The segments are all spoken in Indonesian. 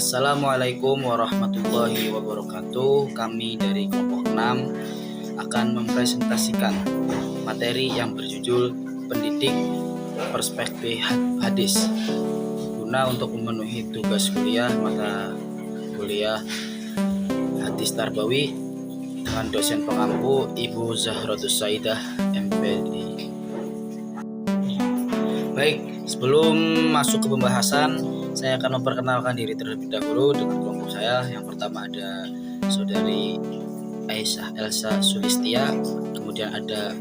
Assalamualaikum warahmatullahi wabarakatuh. Kami dari kelompok 6 akan mempresentasikan materi yang berjudul Pendidik Perspektif Hadis guna untuk memenuhi tugas kuliah mata kuliah Hadis Tarbawi dengan dosen pengampu Ibu Zahratus Saidah MPD. Baik, sebelum masuk ke pembahasan, saya akan memperkenalkan diri terlebih dahulu dengan kelompok saya. Yang pertama ada Saudari Aisyah Elsa Sulistia, kemudian ada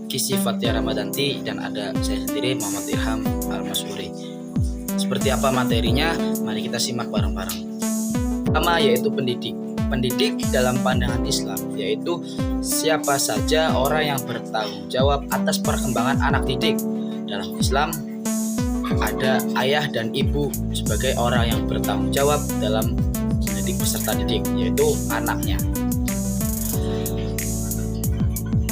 Kisi Fatia Ramadanti, dan ada saya sendiri Muhammad Ilham Al-Masuri. Seperti apa materinya? Mari kita simak bareng-bareng. Pertama yaitu pendidik. Pendidik dalam pandangan Islam yaitu siapa saja orang yang bertanggung jawab atas perkembangan anak didik. Dalam Islam ada ayah dan ibu sebagai orang yang bertanggung jawab dalam mendidik peserta didik, yaitu anaknya.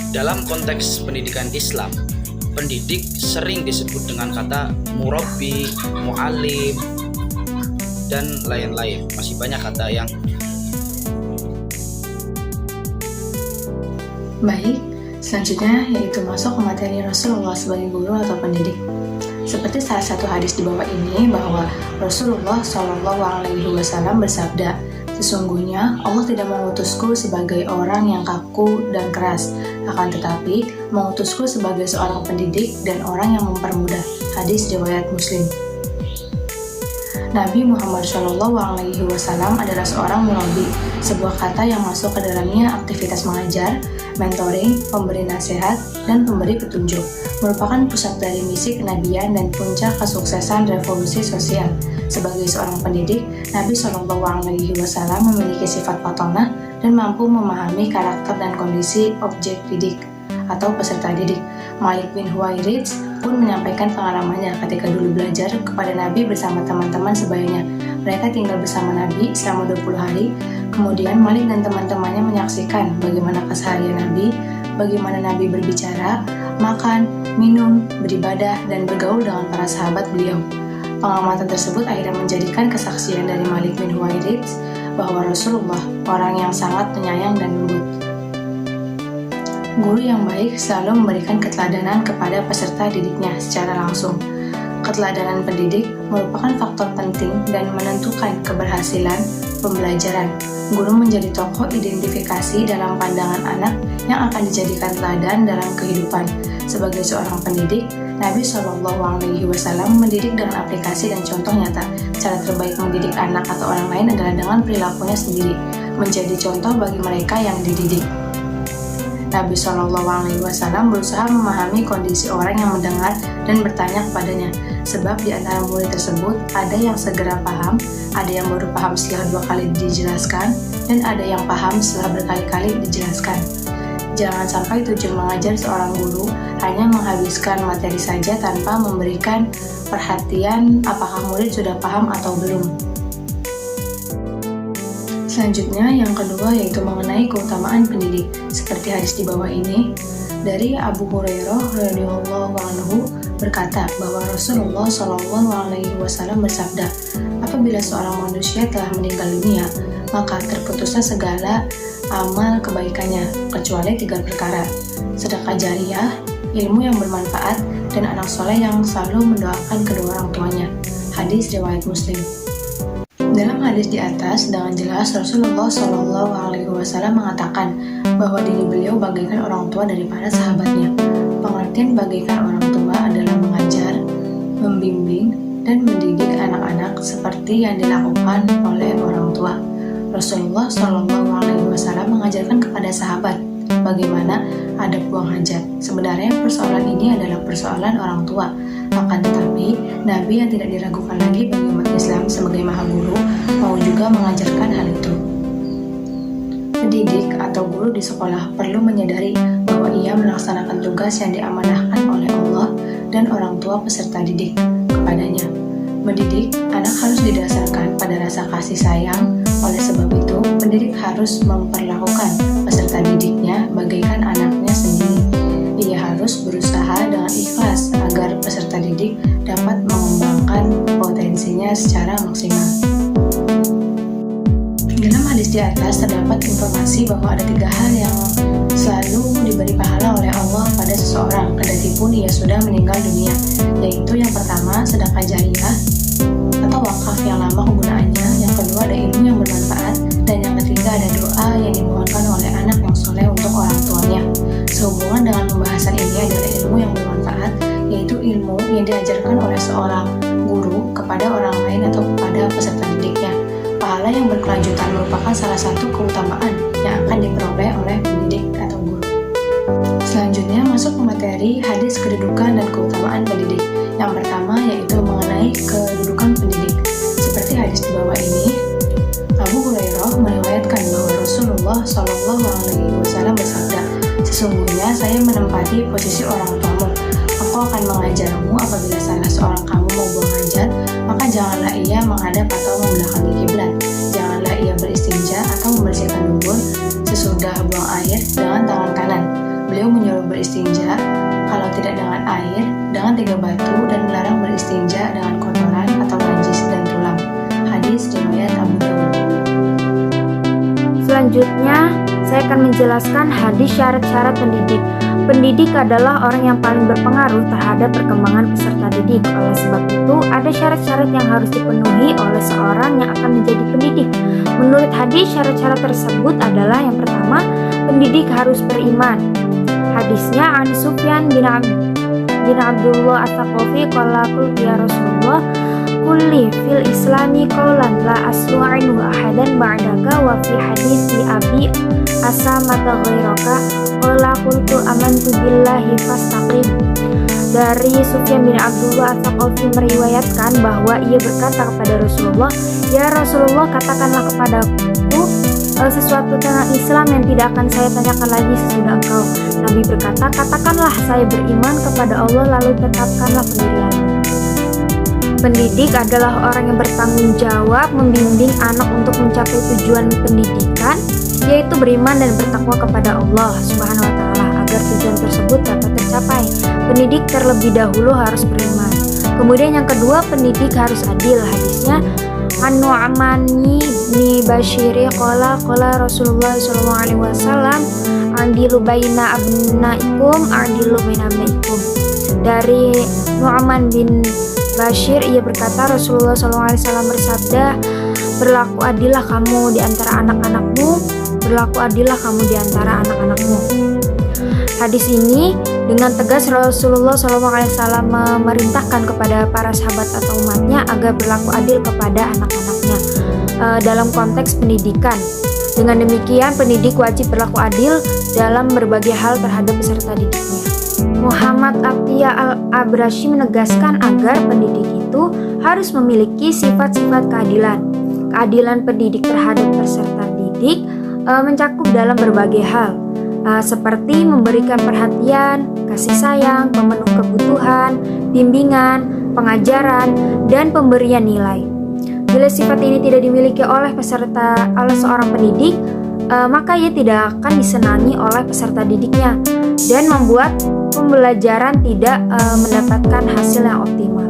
Dalam konteks pendidikan Islam, pendidik sering disebut dengan kata murabbi, muallim, dan lain-lain. Masih banyak kata yang baik. Selanjutnya yaitu masuk ke materi Rasulullah sebagai guru atau pendidik. Seperti salah satu hadis di bawah ini bahwa Rasulullah SAW bersabda, sesungguhnya Allah tidak mengutusku sebagai orang yang kaku dan keras, akan tetapi mengutusku sebagai seorang pendidik dan orang yang mempermudah. Hadis riwayat Muslim. Nabi Muhammad SAW adalah seorang murabbi, sebuah kata yang masuk ke dalamnya aktivitas mengajar, mentoring, pemberi nasihat, dan pemberi petunjuk, merupakan pusat dari misi kenabian dan puncak kesuksesan revolusi sosial. Sebagai seorang pendidik, Nabi SAW memiliki sifat patonah dan mampu memahami karakter dan kondisi objek didik atau peserta didik. Malik bin Huwairits pun menyampaikan pengalamannya ketika dulu belajar kepada Nabi bersama teman-teman sebayanya. Mereka tinggal bersama Nabi selama 20 hari. Kemudian Malik dan teman-temannya menyaksikan bagaimana keseharian Nabi, bagaimana Nabi berbicara, makan, minum, beribadah, dan bergaul dengan para sahabat beliau. Pengamatan tersebut akhirnya menjadikan kesaksian dari Malik bin Huwairits bahwa Rasulullah orang yang sangat penyayang dan lembut. Guru yang baik selalu memberikan keteladanan kepada peserta didiknya secara langsung. Keteladanan pendidik merupakan faktor penting dan menentukan keberhasilan pembelajaran. Guru menjadi tokoh identifikasi dalam pandangan anak yang akan dijadikan teladan dalam kehidupan. Sebagai seorang pendidik, Nabi SAW mendidik dengan aplikasi dan contoh nyata. Cara terbaik mendidik anak atau orang lain adalah dengan perilakunya sendiri, menjadi contoh bagi mereka yang dididik. Nabi SAW berusaha memahami kondisi orang yang mendengar dan bertanya kepadanya, sebab di antara murid tersebut ada yang segera paham, ada yang baru paham setelah 2 kali dijelaskan, dan ada yang paham setelah berkali-kali dijelaskan. Jangan sampai tujuan mengajar seorang guru hanya menghabiskan materi saja tanpa memberikan perhatian apakah murid sudah paham atau belum. Selanjutnya, yang kedua yaitu mengenai keutamaan pendidik. Seperti hadis di bawah ini, dari Abu Hurairah radhiyallahu anhu berkata bahwa Rasulullah SAW bersabda, apabila seorang manusia telah meninggal dunia, maka terputuslah segala amal kebaikannya, kecuali 3 perkara: sedekah jariyah, ilmu yang bermanfaat, dan anak soleh yang selalu mendoakan kedua orang tuanya. Hadis riwayat Muslim. Dalam hadis di atas, dengan jelas Rasulullah SAW mengatakan bahwa diri beliau bagaikan orang tua daripada sahabatnya. Pengertian bagaikan orang tua adalah mengajar, membimbing, dan mendidik anak-anak seperti yang dilakukan oleh orang tua. Rasulullah SAW mengajarkan kepada sahabat bagaimana adab buang hajat. Sebenarnya persoalan ini adalah persoalan orang tua. Akan tetapi, Nabi yang tidak diragukan lagi bagi umat Islam sebagai maha guru mau juga mengajarkan hal itu. Pendidik atau guru di sekolah perlu menyadari bahwa ia melaksanakan tugas yang diamanahkan oleh Allah dan orang tua peserta didik kepadanya. Mendidik anak harus didasarkan pada rasa kasih sayang. Oleh sebab itu, pendidik harus memperlakukan peserta didiknya bagaikan anaknya sendiri. Ia harus berusaha dengan ikhlas agar peserta didik dapat mengembangkan potensinya secara maksimal. jelas terdapat informasi bahwa ada 3 hal yang selalu diberi pahala oleh Allah pada seseorang, kendati pun ia sudah meninggal dunia, yaitu yang pertama sedekah jariyah atau wakaf yang lama kegunaannya, yang kedua ada ilmu yang bermanfaat, dan yang ketiga ada doa yang dimohonkan oleh anak yang soleh untuk orang tuanya. Sehubungan dengan pembahasan ini adalah ilmu yang bermanfaat, yaitu ilmu yang diajarkan oleh seorang guru kepada orang lain atau kepada peserta didiknya. Pahala yang berkelanjutan merupakan salah satu keutamaan yang akan diperoleh oleh pendidik atau guru. Selanjutnya masuk ke materi hadis kedudukan dan keutamaan pendidik. Yang pertama yaitu mengenai kedudukan pendidik. Seperti hadis di bawah ini, Abu Hurairah meriwayatkan bahwa Rasulullah SAW bersabda, "Sesungguhnya saya menempati posisi orang tuamu. Aku akan mengajarmu apabila salah seorang kamu mau buang hajat, maka janganlah ia menghadap atau membelakangi kiblat. Janganlah ia beristinja atau membersihkan dubur sesudah buang air dengan tangan kanan. Beliau menyuruh beristinja, kalau tidak dengan air, dengan 3 batu, dan melarang beristinja dengan kotoran atau najis dan tulang." Hadis riwayat Abu Dawud. Selanjutnya, saya akan menjelaskan hadis syarat-syarat pendidik. Pendidik adalah orang yang paling berpengaruh terhadap perkembangan peserta didik. Oleh sebab itu, ada syarat-syarat yang harus dipenuhi oleh seorang yang akan menjadi pendidik. Menurut hadis, syarat-syarat tersebut adalah yang pertama, pendidik harus beriman. Hadisnya an Sufyan bin Abdullah Ats-Tsaqafi qala qultu ya Rasulullah kulli fil islami qawlan la aslu anhu ahadan ba'daka wa fi hadisi abi asamata ghairaka qala qultu amantu billahi fastaqim. Dari Sufyan bin Abdullah Ats-Tsaqafi meriwayatkan bahwa ia berkata kepada Rasulullah, "Ya Rasulullah, katakanlah kepadaku sesuatu tentang Islam yang tidak akan saya tanyakan lagi sesudah engkau." Nabi berkata, "Katakanlah saya beriman kepada Allah lalu tetapkanlah pendirianmu." Pendidik adalah orang yang bertanggung jawab membimbing anak untuk mencapai tujuan pendidikan, yaitu beriman dan bertakwa kepada Allah Subhanahu wa taala agar tujuan tersebut dapat tercapai. Pendidik terlebih dahulu harus beriman. Kemudian yang kedua, pendidik harus adil. Hadisnya An-Nu'man bin Bashir qala Rasulullah sallallahu alaihi wasallam adilu baina abnaikum adilu baina abnaikum. Dari Nu'man bin Bashir, ia berkata Rasulullah SAW bersabda, "Berlaku adillah kamu di antara anak-anakmu, berlaku adillah kamu di antara anak-anakmu." Hadis ini dengan tegas Rasulullah SAW memerintahkan kepada para sahabat atau umatnya agar berlaku adil kepada anak-anaknya dalam konteks pendidikan. Dengan demikian, pendidik wajib berlaku adil dalam berbagai hal terhadap peserta didiknya. Muhammad Atiyah Al-Abrashi menegaskan agar pendidik itu harus memiliki sifat-sifat keadilan. Keadilan pendidik terhadap peserta didik mencakup dalam berbagai hal, seperti memberikan perhatian, kasih sayang, pemenuh kebutuhan, bimbingan, pengajaran, dan pemberian nilai. Bila sifat ini tidak dimiliki oleh seorang pendidik, maka ia tidak akan disenangi oleh peserta didiknya dan membuat pembelajaran tidak mendapatkan hasil yang optimal.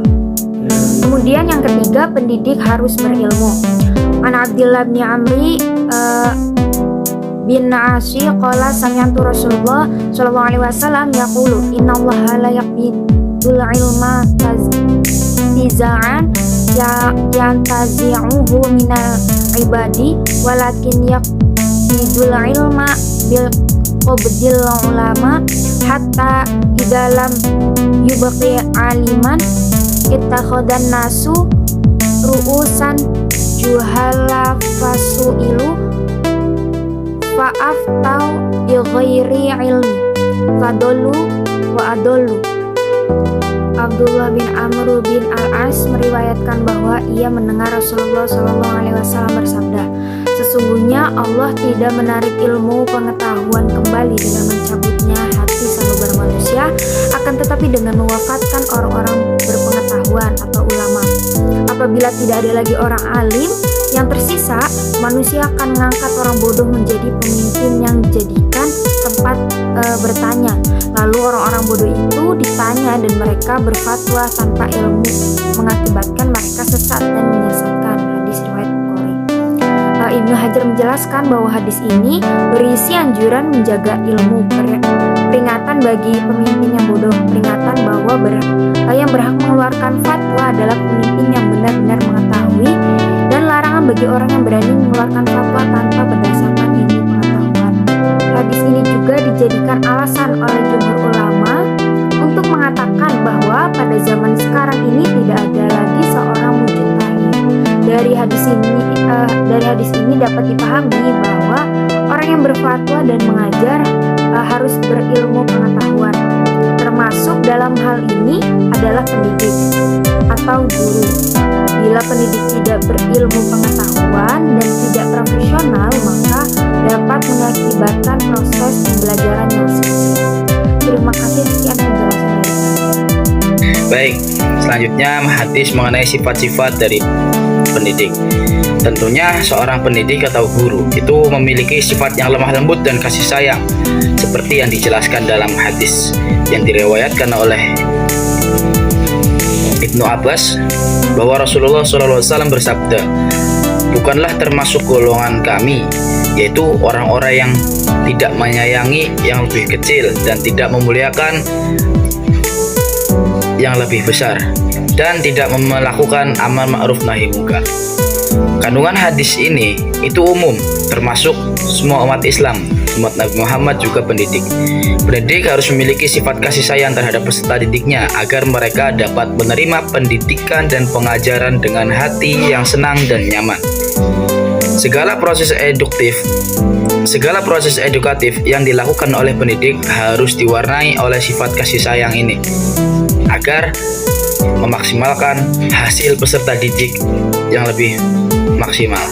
Kemudian yang ketiga, pendidik harus berilmu. An Abdillah bin Amri bin Asi qala sami'tu Rasulullah sallallahu alaihi wasallam yaqulu innallaha la yaqbidul ilma tizaan yantazi'uhu minal ibadi walakin yaqbidul ilma bil qabdil ulama hatta idalam yubqi aliman ittakhadan nasu ru'usan juhala fasu'ilu fa'aftau bi ghairi ilmi fadollu wa adollu. Abdullah bin Amr bin Al-As meriwayatkan bahwa ia mendengar Rasulullah SAW bersabda, "Sesungguhnya Allah tidak menarik ilmu pengetahuan kembali dengan mencabutnya hati sanubar manusia, akan tetapi dengan mewafatkan orang-orang berpengetahuan atau ulama. Apabila tidak ada lagi orang alim yang tersisa, manusia akan mengangkat orang bodoh menjadi pemimpin yang dijadikan tempat bertanya. Lalu orang-orang bodoh itu ditanya dan mereka berfatwa tanpa ilmu, mengakibatkan mereka sesat dan menyesatkan." Hadis riwayat Bukhari. Ibnu Hajar menjelaskan bahwa hadis ini berisi anjuran menjaga ilmu, peringatan bagi pemimpin yang bodoh, peringatan bahwa yang berhak mengeluarkan fatwa adalah pemimpin yang benar-benar mengetahui, dan larangan bagi orang yang berani mengeluarkan fatwa tanpa berdasarkan ilmu pengetahuan. Hadis ini juga dijadikan alasan oleh jumhur ulama untuk mengatakan bahwa pada zaman sekarang ini tidak ada lagi seorang mujtahid. Dari hadis ini dapat dipahami bahwa orang yang berfatwa dan mengajar harus berilmu pengetahuan. Termasuk dalam hal ini adalah pendidik atau guru. Bila pendidik tidak berilmu pengetahuan dan tidak profesional, maka dapat mengakibatkan proses pembelajaran yang sia-sia. Terima kasih, sekian penjelasan dari saya. Baik, selanjutnya hadis mengenai sifat-sifat dari pendidik. Tentunya seorang pendidik atau guru itu memiliki sifat yang lemah lembut dan kasih sayang, seperti yang dijelaskan dalam hadis yang diriwayatkan oleh Ibnu Abbas bahwa Rasulullah SAW bersabda, "Bukanlah termasuk golongan kami, yaitu orang-orang yang tidak menyayangi yang lebih kecil dan tidak memuliakan yang lebih besar, dan tidak melakukan amal ma'ruf nahi munkar." Kandungan hadis ini itu umum, termasuk semua umat Islam. Umat Nabi Muhammad juga pendidik. Pendidik harus memiliki sifat kasih sayang terhadap peserta didiknya agar mereka dapat menerima pendidikan dan pengajaran dengan hati yang senang dan nyaman. Segala proses edukatif yang dilakukan oleh pendidik harus diwarnai oleh sifat kasih sayang ini agar memaksimalkan hasil peserta didik yang lebih maksimal.